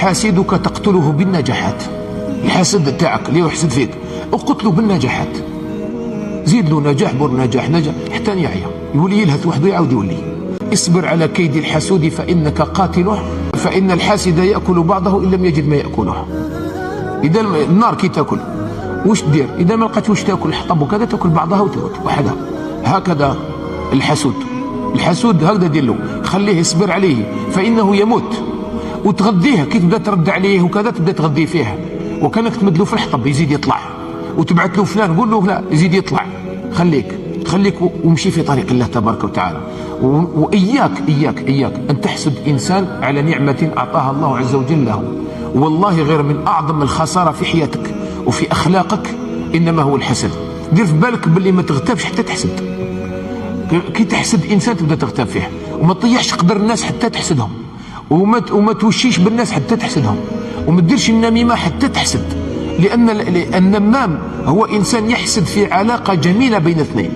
حاسدك تقتله بالنجاحات. الحاسد تاعك اللي يحسد فيك اقتله بالنجاحات، زيد له نجاح بر نجاح حتى يعيا يولي يلهث وحده يعاود يولي. اصبر على كيد الحسود فإنك قاتله، فإن الحاسد يأكل بعضه إن لم يجد ما يأكله. إذا النار كي تأكل واش دير؟ إذا ما لقيت واش تأكل الحطب وكذا تأكل بعضها وتموت وحدها. هكذا الحسود، الحسود هكذا دير له، خليه يصبر عليه فإنه يموت، وتغذيه كي تبدا ترد عليه وكذا تبدا تغذيه فيه، وكانك تمد له في الحطب يزيد يطلع، وتبعث له فلان قول له لا يزيد يطلع. خليك ومشي في طريق الله تبارك وتعالى. وإياك أن تحسد إنسان على نعمة أعطاها الله عز وجل له. والله غير من أعظم الخسارة في حياتك وفي أخلاقك إنما هو الحسد. دير في بالك باللي ما تغتابش حتى تحسد. كي تحسد إنسان تبدأ تغتاب فيه، وما تطيحش قدر الناس حتى تحسدهم، وما توشيش بالناس حتى تحسدهم، وما تديرش النميمة حتى تحسد. لأن النمام هو إنسان يحسد في علاقة جميلة بين اثنين،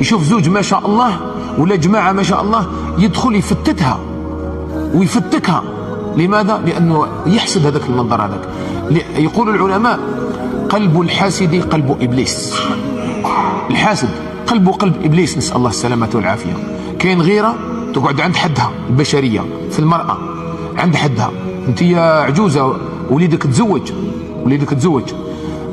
يشوف زوج ما شاء الله ولا جماعة ما شاء الله يدخل يفتتها ويفتكها. لماذا؟ لأنه يحسد هذاك المنظر هذاك. يقول العلماء قلب الحاسد قلب إبليس. الحاسد قلبه قلب إبليس، نسأل الله السلامة والعافية. كاين غيرة تقعد عند حدها البشرية في المرأة، عند حدها. انت يا عجوزة وليدك تزوج،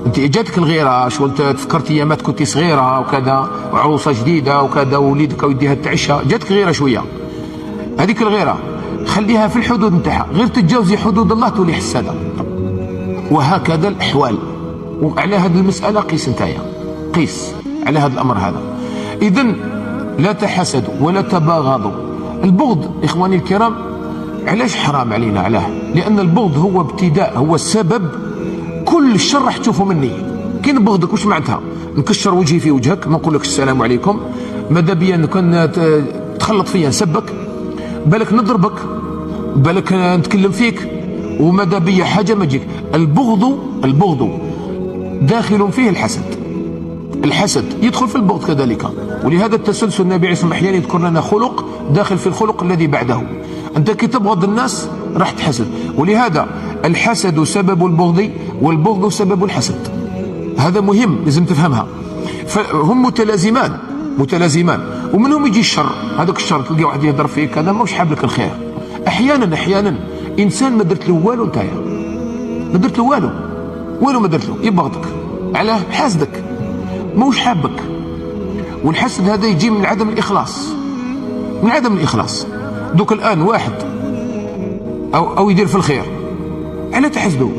انت جاتك الغيرة شغل تفكرت ايامات كنت صغيرة وكذا وعروسة جديدة وكذا ووليدك ويديها تعشى، جاتك غيرة شوية. هذيك الغيرة خليها في الحدود نتاعها، غير تتجاوزي حدود الله تولي حسادة. وهكذا الأحوال. وعلى هذه المسألة قيس نتايا، قيس على هذا الأمر هذا. إذن لا تحسدوا ولا تباغضوا. البغض إخواني الكرام علاش حرام علينا؟ علاه؟ لأن البغض هو ابتداء، هو السبب كل الشر راح تشوفه مني. كي نبغضك واش معناتها؟ نكشر وجهي في وجهك، ما نقولكش السلام عليكم، ماذا بيا كان تخلط فيا نسبك، بالك نضربك، بالك نتكلم فيك، وماذا بيا حاجة ما تجيك. البغض داخل فيه الحسد يدخل في البغض كذلك. ولهذا التسلسل النبي عليه الصلاة والسلام أحيانا يذكر لنا خلق داخل في الخلق الذي بعده. أنت كي تبغض الناس راح تحسد، ولهذا الحسد سبب البغض والبغض سبب الحسد. هذا مهم لازم تفهمها، فهم متلازمان. ومنهم يجي الشر، هذاك الشر تلقى واحد يهضر فيك هذا ماهوش حاب لك الخير. أحيانا إنسان ما درت له والو، نتايا ما درت له والو ما درت له، يبغضك على حاسدك ماهوش حابك. والحسد هذا يجي من عدم الإخلاص. دوك الآن واحد أو يدير في الخير، على تحسدوا؟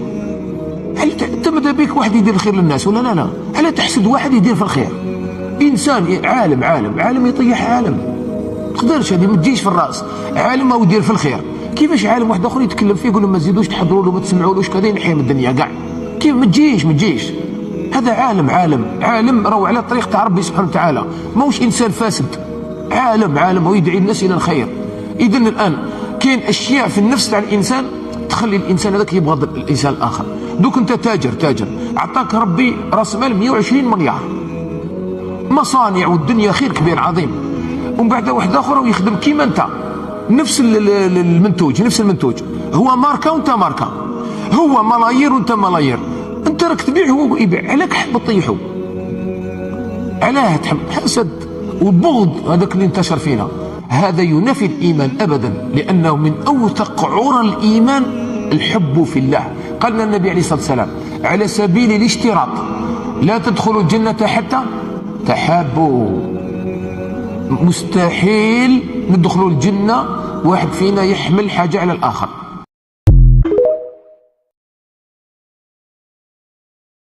انت ماذا بيك واحد يدير الخير للناس ولا لا؟ على تحسد واحد يدير في الخير؟ إنسان عالم يطيح عالم، تقدرش هذه ما تجيش في الراس. عالم أو يدير في الخير، كيفاش عالم واحد آخر يتكلم فيه يقول له ما تزيدوش تحضروا له ما تسمعولوش كذا ينحيا من الدنيا كاع؟ كيف ما تجيش؟ هذا عالم راهو على طريق تاع ربي سبحانه وتعالى، ماهوش إنسان فاسد. عالم ويدعي الناس إلى الخير. إذن الآن كاين أشياء في النفس تاع الإنسان تخلي الإنسان هذاك يبغض الإنسان الآخر. دوك أنت تاجر أعطاك ربي رأس مال 120 مليار، مصانع والدنيا خير كبير عظيم، ومن بعد واحد آخر ويخدم كيما أنت نفس المنتوج، هو ماركة وأنت ماركة، هو ملايير وأنت ملايير، أنت راك تبيع هو يبيع، عليك حب تطيحه؟ علاه تحب؟ حسد وبغض هذاك اللي انتشر فينا، هذا ينافي الإيمان أبدا، لأنه من أوثق عرى الإيمان الحب في الله. قال لنا النبي عليه الصلاة والسلام على سبيل الاشتراط لا تدخلوا الجنة حتى تحابوا. مستحيل ندخلوا الجنة واحد فينا يحمل حاجة على الآخر.